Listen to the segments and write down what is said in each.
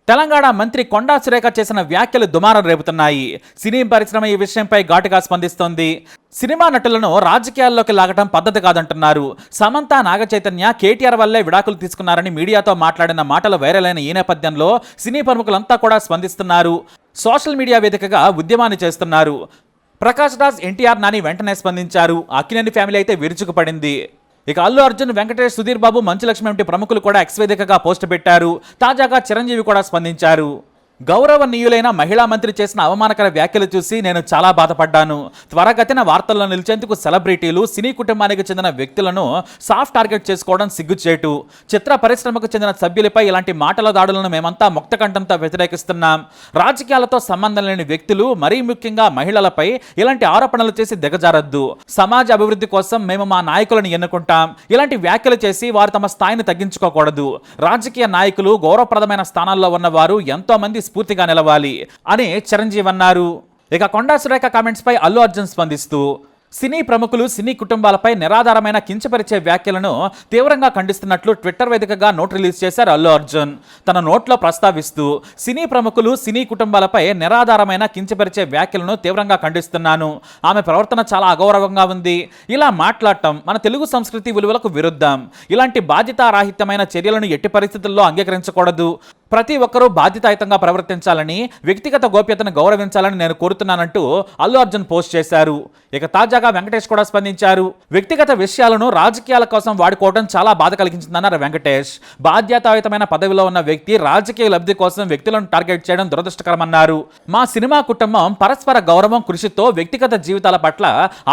తెలంగాణ మంత్రి కొండా సురేఖ చేసిన వ్యాఖ్యలు దుమారం రేపుతున్నాయి. సినీ పరిశ్రమ ఈ విషయంపై ఘాటుగా స్పందిస్తోంది. సినిమా నటులను రాజకీయాల్లోకి లాగటం పద్ధతి కాదంటున్నారు. సమంత, నాగచైతన్య కేటీఆర్ వల్లే విడాకులు తీసుకున్నారని మీడియాతో మాట్లాడిన మాటలు వైరల్ అయిన ఈ నేపథ్యంలో సినీ ప్రముఖులంతా కూడా స్పందిస్తున్నారు. సోషల్ మీడియా వేదికగా ఉద్యమాన్ని చేస్తున్నారు. ప్రకాష్ రాజ్, ఎన్టీఆర్, నాని వెంటనే స్పందించారు. అక్కినేని ఫ్యామిలీ అయితే విరుచుకుపడింది. ఇక అల్లు అర్జున్, వెంకటేష్, సుధీర్ బాబు, మంచు లక్ష్మి వంటి ప్రముఖులు కూడా ఎక్స్ వేదికగా పోస్ట్ పెట్టారు. తాజాగా చిరంజీవి కూడా స్పందించారు. గౌరవనీయులైన మహిళా మంత్రి చేసిన అవమానకర వ్యాఖ్యలు చూసి నేను చాలా బాధపడ్డాను. త్వరగతిన వార్తల్లో నిలిచేందుకు సెలబ్రిటీలు, సినీ కుటుంబానికి చెందిన వ్యక్తులను సాఫ్ట్ టార్గెట్ చేసుకోవడం సిగ్గుచేటు. చిత్ర పరిశ్రమకు చెందిన సభ్యులపై ఇలాంటి మాటల దాడులను మేమంతా ముక్తకంఠంతో వ్యతిరేకిస్తున్నాం. రాజకీయాలతో సంబంధం లేని వ్యక్తులు, మరీ ముఖ్యంగా మహిళలపై ఇలాంటి ఆరోపణలు చేసి దిగజారద్దు. సమాజ అభివృద్ధి కోసం మేము మా నాయకులను ఎన్నుకుంటాం. ఇలాంటి వ్యాఖ్యలు చేసి వారు తమ స్థాయిని తగ్గించుకోకూడదు. రాజకీయ నాయకులు, గౌరవప్రదమైన స్థానాల్లో ఉన్నవారు ఎంతో మంది స్ఫూర్తిగా నిలవాలి అని చిరంజీవి అన్నారు. ఇక కొండా సురేఖ కామెంట్స్ పై అల్లు అర్జున్ స్పందిస్తూ, సినీ ప్రముఖులు, సినీ కుటుంబాలపై నిరాధారమైన కించపరిచే వ్యాఖ్యలను తీవ్రంగా ఖండిస్తున్నట్లు ట్విట్టర్ వేదికగా నోట్ రిలీజ్ చేశారు అల్లు అర్జున్. తన నోట్లో ప్రస్తావిస్తూ, సినీ ప్రముఖులు, సినీ కుటుంబాలపై నిరాధారమైన కించపరిచే వ్యాఖ్యలను తీవ్రంగా ఖండిస్తున్నాను. ఆమె ప్రవర్తన చాలా అగౌరవంగా ఉంది. ఇలా మాట్లాడటం మన తెలుగు సంస్కృతి విలువలకు విరుద్ధం. ఇలాంటి బాధ్యతారాహిత్యమైన చర్యలను ఎట్టి పరిస్థితుల్లో అంగీకరించకూడదు. ప్రతి ఒక్కరూ బాధ్యతాయుతంగా ప్రవర్తించాలని, వ్యక్తిగత గోప్యతను గౌరవించాలని నేను కోరుతున్నానంటూ అల్లు అర్జున్ పోస్ట్ చేశారు. ఇక తాజాగా వెంకటేష్ కూడా స్పందించారు. వ్యక్తిగత విషయాలను రాజకీయాల కోసం వాడుకోవడం చాలా బాధ కలిగించిందన్నారు వెంకటేష్. బాధ్యతాయుతమైన పదవిలో ఉన్న వ్యక్తి రాజకీయ లబ్ధి కోసం వ్యక్తులను టార్గెట్ చేయడం దురదృష్టకరమన్నారు. మా సినిమా కుటుంబం పరస్పర గౌరవం, కృషితో వ్యక్తిగత జీవితాల పట్ల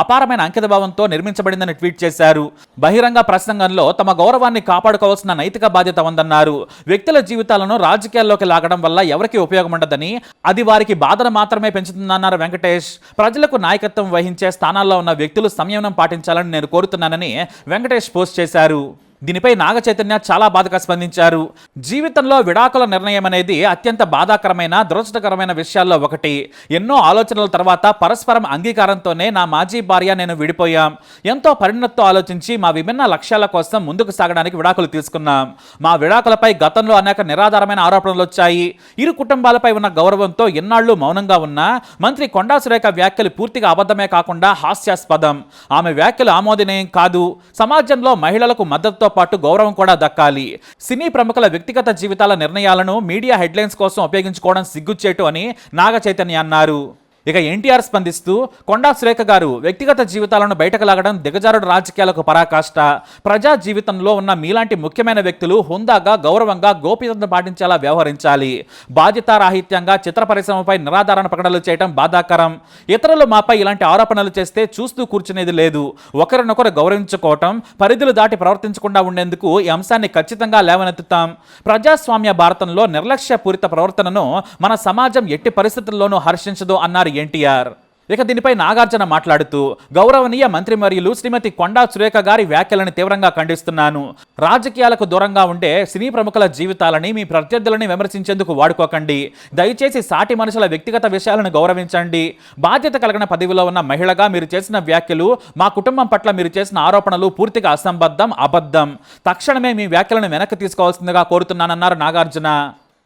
అపారమైన అంకితభావంతో నిర్మించబడిందని ట్వీట్ చేశారు. బహిరంగ ప్రసంగంలో తమ గౌరవాన్ని కాపాడుకోవాల్సిన నైతిక బాధ్యత ఉందన్నారు. వ్యక్తుల జీవితాలను రాజకీయాల్లోకి లాగడం వల్ల ఎవరికి ఉపయోగం ఉండదని, అది వారికి బాధను మాత్రమే పెంచుతుందన్నారు వెంకటేష్. ప్రజలకు నాయకత్వం వహించే స్థానాల్లో ఉన్న వ్యక్తులు సంయమనం పాటించాలని నేను కోరుతున్నానని వెంకటేష్ పోస్ట్ చేశారు. దీనిపై నాగచైతన్య చాలా బాధగా స్పందించారు. జీవితంలో విడాకుల నిర్ణయం అనేది అత్యంత బాధాకరమైన, దురదృష్టకరమైన విషయాల్లో ఒకటి. ఎన్నో ఆలోచనల తర్వాత పరస్పరం అంగీకారంతోనే నా మాజీ భార్య నేను విడిపోయాం. ఎంతో పరిణతితో ఆలోచించి మా విభిన్న లక్ష్యాల కోసం ముందుకు సాగడానికి విడాకులు తీసుకున్నాం. మా విడాకులపై గతంలో అనేక నిరాధారమైన ఆరోపణలు వచ్చాయి. ఇరు కుటుంబాలపై ఉన్న గౌరవంతో ఎన్నాళ్లు మౌనంగా ఉన్నా మంత్రి కొండా సురేఖ వ్యాఖ్యలు పూర్తిగా అబద్ధమే కాకుండా హాస్యాస్పదం. ఆమె వ్యాఖ్యలు ఆమోదనీయం కాదు. సమాజంలో మహిళలకు మద్దతుతో పాటు గౌరవం కూడా దక్కాలి. సినీ ప్రముఖుల వ్యక్తిగత జీవితాల నిర్ణయాలను మీడియా హెడ్లైన్స్ కోసం ఉపయోగించుకోవడం సిగ్గుచేటు అని నాగచైతన్య అన్నారు. ఇక ఎన్టీఆర్ స్పందిస్తూ, కొండా సురేఖ గారు వ్యక్తిగత జీవితాలను బయటకు లాగడం దిగజారుడు రాజకీయాలకు పరాకాష్ట. ప్రజా జీవితంలో ఉన్న మీలాంటి ముఖ్యమైన వ్యక్తులు హుందాగా, గౌరవంగా, గోప్యతను పాటించేలా వ్యవహరించాలి. బాధ్యతారాహిత్యంగా చిత్ర పరిశ్రమపై నిరాధారణ ప్రకటనలు చేయడం బాధాకరం. ఇతరులు మాపై ఇలాంటి ఆరోపణలు చేస్తే చూస్తూ కూర్చునేది లేదు. ఒకరినొకరు గౌరవించుకోవటం, పరిధులు దాటి ప్రవర్తించకుండా ఉండేందుకు ఈ అంశాన్ని ఖచ్చితంగా లేవనెత్తుతాం. ప్రజాస్వామ్య భారతంలో నిర్లక్ష్యపూరిత ప్రవర్తనను మన సమాజం ఎట్టి పరిస్థితుల్లోనూ హర్షించదు అన్నారు ఎన్టీఆర్. ఇక దీనిపై నాగార్జున మాట్లాడుతూ, గౌరవనీయ మంత్రివర్యులు శ్రీమతి కొండా సురేఖ గారి వ్యాఖ్యలను తీవ్రంగా ఖండిస్తున్నాను. రాజకీయాలకు దూరంగా ఉండే సినీ ప్రముఖుల జీవితాలని మీ ప్రత్యర్థులని విమర్శించేందుకు వాడుకోకండి. దయచేసి సాటి మనుషుల వ్యక్తిగత విషయాలను గౌరవించండి. బాధ్యత కలిగిన పదవిలో ఉన్న మహిళగా మీరు చేసిన వ్యాఖ్యలు, మా కుటుంబం పట్ల మీరు చేసిన ఆరోపణలు పూర్తిగా అసంబద్ధం, అబద్ధం. తక్షణమే మీ వ్యాఖ్యలను వెనక్కి తీసుకోవాల్సిందిగా కోరుతున్నానన్నారు నాగార్జున.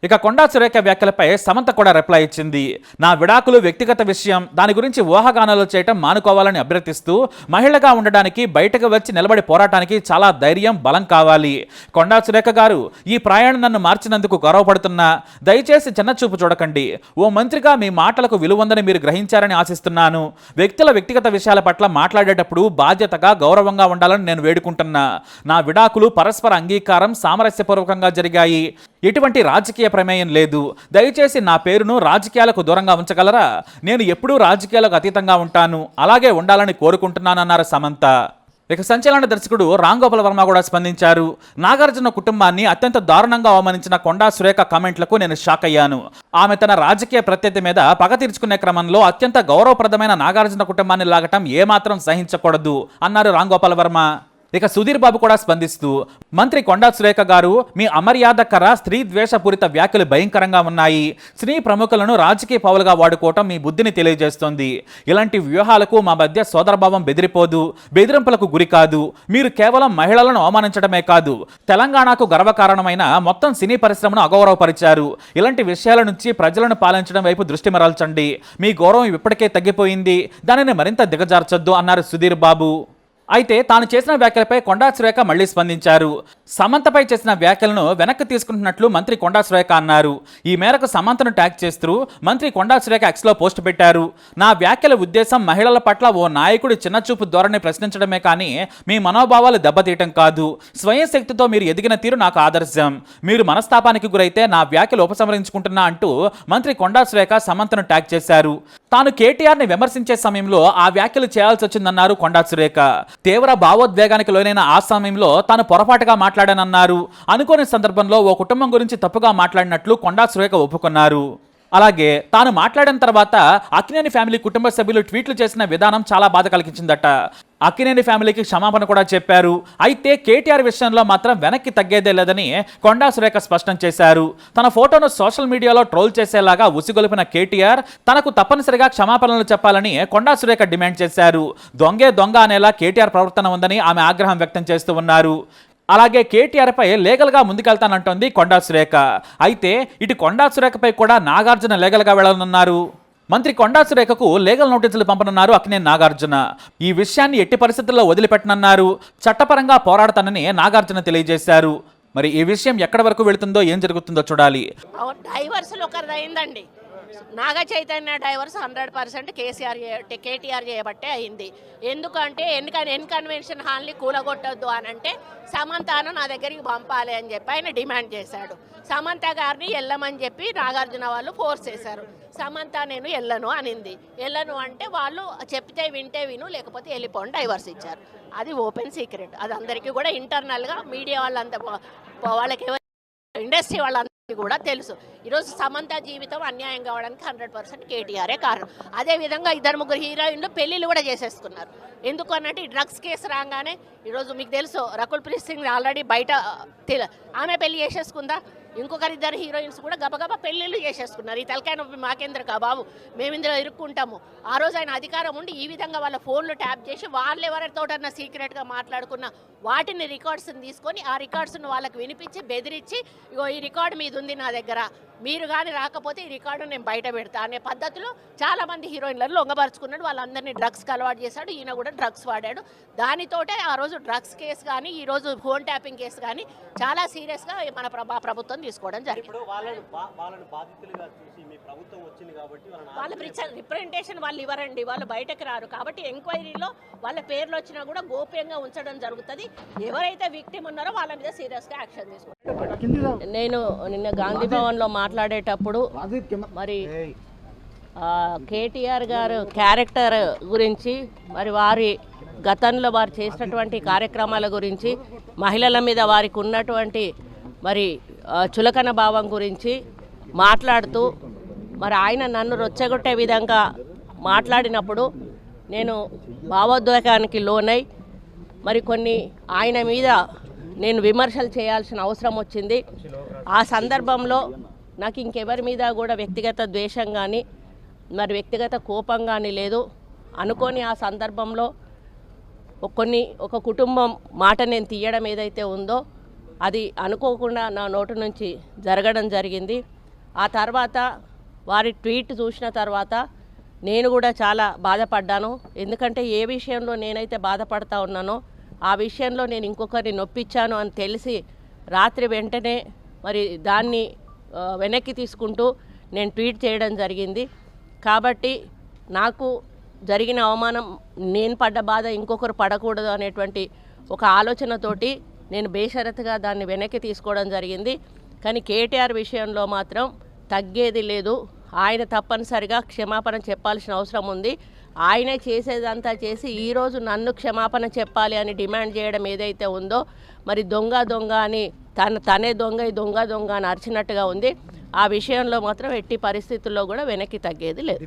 ఇక కొండా సురేఖ వ్యాఖ్యలపై సమంత కూడా రిప్లై ఇచ్చింది. నా విడాకులు వ్యక్తిగత విషయం, దాని గురించి ఊహాగానాలు చేయటం మానుకోవాలని అభ్యర్థిస్తూ, మహిళగా ఉండడానికి, బయటకు వచ్చి నిలబడి పోరాటానికి చాలా ధైర్యం, బలం కావాలి. కొండా సురేఖ గారు, ఈ ప్రయాణం నన్ను మార్చినందుకు గౌరవపడుతున్నా. దయచేసి చిన్నచూపు చూడకండి. ఓ మంత్రిగా మీ మాటలకు విలువందని మీరు గ్రహించారని ఆశిస్తున్నాను. వ్యక్తుల వ్యక్తిగత విషయాల పట్ల మాట్లాడేటప్పుడు బాధ్యతగా, గౌరవంగా ఉండాలని నేను వేడుకుంటున్నా. నా విడాకులు పరస్పర అంగీకారం, సామరస్యపూర్వకంగా జరిగాయి. ఎటువంటి రాజకీయ ప్రమేయం లేదు. దయచేసి నా పేరును రాజకీయాలకు దూరంగా ఉంచగలరా? నేను ఎప్పుడూ రాజకీయాలకు అతీతంగా ఉంటాను, అలాగే ఉండాలని కోరుకుంటున్నానన్నారు సమంత. ఇక సంచలన దర్శకుడు రామ్ గోపాల్ వర్మ కూడా స్పందించారు. నాగార్జున కుటుంబాన్ని అత్యంత దారుణంగా అవమానించిన కొండా సురేఖ కామెంట్లకు నేను షాక్ అయ్యాను. ఆమె తన రాజకీయ ప్రత్యర్థి మీద పగ తీర్చుకునే క్రమంలో అత్యంత గౌరవప్రదమైన నాగార్జున కుటుంబాన్ని లాగటం ఏమాత్రం సహించకూడదు అన్నారు రామ్ గోపాల్ వర్మ. ఇక సుధీర్ బాబు కూడా స్పందిస్తూ మంత్రి కొండా సురేఖ గారు మీ అమర్యాదకర స్త్రీ ద్వేషపూరిత వ్యాఖ్యలు భయంకరంగా ఉన్నాయి. స్త్రీ ప్రముఖులను రాజకీయ పౌలుగా వాడుకోవటం మీ బుద్ధిని తెలియజేస్తోంది. ఇలాంటి వ్యూహాలకు మా మధ్య సోదరభావం బెదిరిపోదు, బెదిరింపులకు గురి కాదు. మీరు కేవలం మహిళలను అవమానించడమే కాదు, తెలంగాణకు గర్వకారణమైన మొత్తం సినీ పరిశ్రమను అగౌరవపరిచారు. ఇలాంటి విషయాల నుంచి ప్రజలను పాలించడం వైపు దృష్టి మరల్చండి. మీ గౌరవం ఇప్పటికే తగ్గిపోయింది, దానిని మరింత దిగజార్చొద్దు అన్నారు సుధీర్ బాబు. అయితే తాను చేసిన వ్యాఖ్యలపై కొండా సురేఖ మళ్లీ స్పందించారు. సమంతపై చేసిన వ్యాఖ్యలను వెనక్కి తీసుకుంటున్నట్లు మంత్రి కొండా సురేఖ అన్నారు. ఈ మేరకు సమంతను ట్యాగ్ చేస్తూ మంత్రి కొండా సురేఖ ఎక్స్లో పోస్ట్ పెట్టారు. నా వ్యాఖ్యల ఉద్దేశం మహిళల పట్ల ఓ నాయకుడి చిన్నచూపు ధోరణి ప్రశ్నించడమే కానీ మీ మనోభావాలు దెబ్బతీయటం కాదు. స్వయం శక్తితో మీరు ఎదిగిన తీరు నాకు ఆదర్శం. మీరు మనస్తాపానికి గురైతే నా వ్యాఖ్యలు ఉపసంహరించుకుంటున్నా అంటూ మంత్రి కొండా సురేఖ సమంతను ట్యాగ్ చేశారు. తాను కేటీఆర్ని విమర్శించే సమయంలో ఆ వ్యాఖ్యలు చేయాల్సి వచ్చిందన్నారు కొండా సురేఖ. తీవ్ర భావోద్వేగానికి లోనైన ఆ సమయంలో తాను పొరపాటుగా మాట్లాడానన్నారు. అనుకోని సందర్భంలో ఓ కుటుంబం గురించి తప్పుగా మాట్లాడినట్లు కొండా సురేఖ ఒప్పుకున్నారు. అలాగే తాను మాట్లాడిన తర్వాత అక్కినేని ఫ్యామిలీ కుటుంబ సభ్యులు ట్వీట్లు చేసిన విధానం చాలా బాధ కలిగించిందట. అక్కినేని ఫ్యామిలీకి క్షమాపణ కూడా చెప్పారు. అయితే కేటీఆర్ విషయంలో మాత్రం వెనక్కి తగ్గేదే లేదని కొండా సురేఖ స్పష్టం చేశారు. తన ఫోటోను సోషల్ మీడియాలో ట్రోల్ చేసేలాగా ఉసిగొలిపిన కేటీఆర్ తనకు తప్పనిసరిగా క్షమాపణలు చెప్పాలని కొండా సురేఖ డిమాండ్ చేశారు. దొంగే దొంగ అనేలా కేటీఆర్ ప్రవర్తన ఉందని ఆమె ఆగ్రహం వ్యక్తం చేస్తూ ఉన్నారు. అలాగే కేటీఆర్పై లీగల్గా ముందుకెళ్తానంటోంది కొండా సురేఖ. అయితే ఇటు కొండా సురేఖపై కూడా నాగార్జున లీగల్గా వెళ్లనున్నారు. మంత్రి కొండా సురేఖకు లీగల్ నోటీసులు పంపనున్నారు అక్కినేని నాగార్జున. ఈ విషయాన్ని ఎట్టి పరిస్థితుల్లో వదిలిపెట్టనన్నారు. చట్టపరంగా పోరాడతానని నాగార్జున తెలియజేశారు. మరి ఈ విషయం ఎక్కడి వరకు వెళుతుందో, ఏం జరుగుతుందో చూడాలి. నాగ చైతన్య డైవర్స్ 100% కేటీఆర్ చేయబట్టే అయింది. ఎందుకంటే ఎన్కన్వెన్షన్ హాల్ని కూలగొట్టొద్దు అని అంటే సమంతను నా దగ్గరికి పంపాలి అని చెప్పి ఆయన డిమాండ్ చేశాడు. సమంత గారిని వెళ్ళమని చెప్పి నాగార్జున వాళ్ళు ఫోర్స్ చేశారు. సమంత నేను వెళ్ళను అనింది. వెళ్ళను అంటే వాళ్ళు చెప్తే వింటే విను, లేకపోతే వెళ్ళిపోండి, డైవర్స్ ఇచ్చారు. అది ఓపెన్ సీక్రెట్. అది అందరికీ కూడా ఇంటర్నల్గా మీడియా వాళ్ళంతా వాళ్ళకి ఇండస్ట్రీ వాళ్ళందరికీ కూడా తెలుసు. ఈరోజు సమంత జీవితం అన్యాయం కావడానికి 100% కేటీఆరే కారణం. అదేవిధంగా 2-3 హీరోయిన్లు పెళ్ళిళ్ళు కూడా చేసేసుకున్నారు. ఎందుకు అన్నట్టు ఈ డ్రగ్స్ కేసు రాగానే ఈరోజు మీకు తెలుసు రకుల్ ప్రీత్ సింగ్ ఆల్రెడీ బయట ఆమె పెళ్లి చేసేసుకుందా. ఇంకొకరిద్దరు హీరోయిన్స్ కూడా గబగబా పెళ్ళిళ్ళు చేసేసుకున్నారు. ఈ తలకాయ నొప్పి మాకేంద్ర బాబు, మేము ఇందులో ఇరుక్కుంటాము. ఆ రోజు ఆయన అధికారం ఉండి ఈ విధంగా వాళ్ళ ఫోన్లు ట్యాప్ చేసి వాళ్ళు ఎవరితోటన్నా సీక్రెట్గా మాట్లాడుకున్న వాటిని రికార్డ్స్ని తీసుకొని ఆ రికార్డ్స్ను వాళ్ళకి వినిపించి బెదిరించి, ఇగో ఈ రికార్డు మీద ఉంది నా దగ్గర, మీరు కానీ రాకపోతే ఈ రికార్డు నేను బయట పెడతా అనే పద్ధతిలో చాలామంది హీరోయిన్లను లొంగపరుచుకున్నాడు. వాళ్ళందరినీ డ్రగ్స్కి అలవాటు చేశాడు. ఈయన కూడా డ్రగ్స్ వాడాడు. దానితోటే ఆ రోజు డ్రగ్స్ కేసు కానీ ఈరోజు ఫోన్ ట్యాపింగ్ కేసు కానీ చాలా సీరియస్గా మన ప్రభుత్వం తీసుకోవడం జరిగింది. వాళ్ళ రిప్రజెంటేషన్ వాళ్ళు ఇవ్వరండి, వాళ్ళు బయటకు రారు. కాబట్టి ఎంక్వైరీలో వాళ్ళ పేర్లు వచ్చినా కూడా గోప్యంగా ఉంచడం జరుగుతుంది. ఎవరైతే విక్టిమ్ ఉన్నారో వాళ్ళ మీద సీరియస్గా యాక్షన్ తీసుకుంటారు. నేను నిన్న గాంధీ భవన్లో మాట్లాడేటప్పుడు మరి కేటీఆర్ గారు క్యారెక్టర్ గురించి, మరి వారి గతంలో వారు చేసినటువంటి కార్యక్రమాల గురించి, మహిళల మీద వారికి ఉన్నటువంటి మరి చులకన భావం గురించి మాట్లాడుతూ మరి ఆయన నన్ను రొచ్చగొట్టే విధంగా మాట్లాడినప్పుడు నేను భావోద్వేగానికి లోనై మరి కొన్ని ఆయన మీద నేను విమర్శలు చేయాల్సిన అవసరం వచ్చింది. ఆ సందర్భంలో నాకు ఇంకెవరి మీద కూడా వ్యక్తిగత ద్వేషం కానీ మరి వ్యక్తిగత కోపం కానీ లేదు. అనుకోని ఆ సందర్భంలో ఒక కుటుంబం మాట నేను తీయడం ఏదైతే ఉందో అది అనుకోకుండా నా నోటి నుంచి జరగడం జరిగింది. ఆ తర్వాత వారి ట్వీట్ చూసిన తర్వాత నేను కూడా చాలా బాధపడ్డాను. ఎందుకంటే ఏ విషయంలో నేనైతే బాధపడతా ఉన్నానో ఆ విషయంలో నేను ఇంకొకరిని నొప్పించాను అని తెలిసి రాత్రి వెంటనే మరి దాన్ని వెనక్కి తీసుకుంటూ నేను ట్వీట్ చేయడం జరిగింది. కాబట్టి నాకు జరిగిన అవమానం, నేను పడ్డ బాధ ఇంకొకరు పడకూడదు అనేటువంటి ఒక ఆలోచనతోటి నేను బేషరతుగా దాన్ని వెనక్కి తీసుకోవడం జరిగింది. కానీ కేటీఆర్ విషయంలో మాత్రం తగ్గేది లేదు. ఆయన తప్పనిసరిగా క్షమాపణ చెప్పాల్సిన అవసరం ఉంది. ఆయనే చేసేదంతా చేసి ఈరోజు నన్ను క్షమాపణ చెప్పాలి అని డిమాండ్ చేయడం ఏదైతే ఉందో మరి దొంగ అని తనే దొంగ అని అరిచినట్టుగా ఉంది. ఆ విషయంలో మాత్రం ఎట్టి పరిస్థితుల్లో కూడా వెనక్కి తగ్గేది లేదు.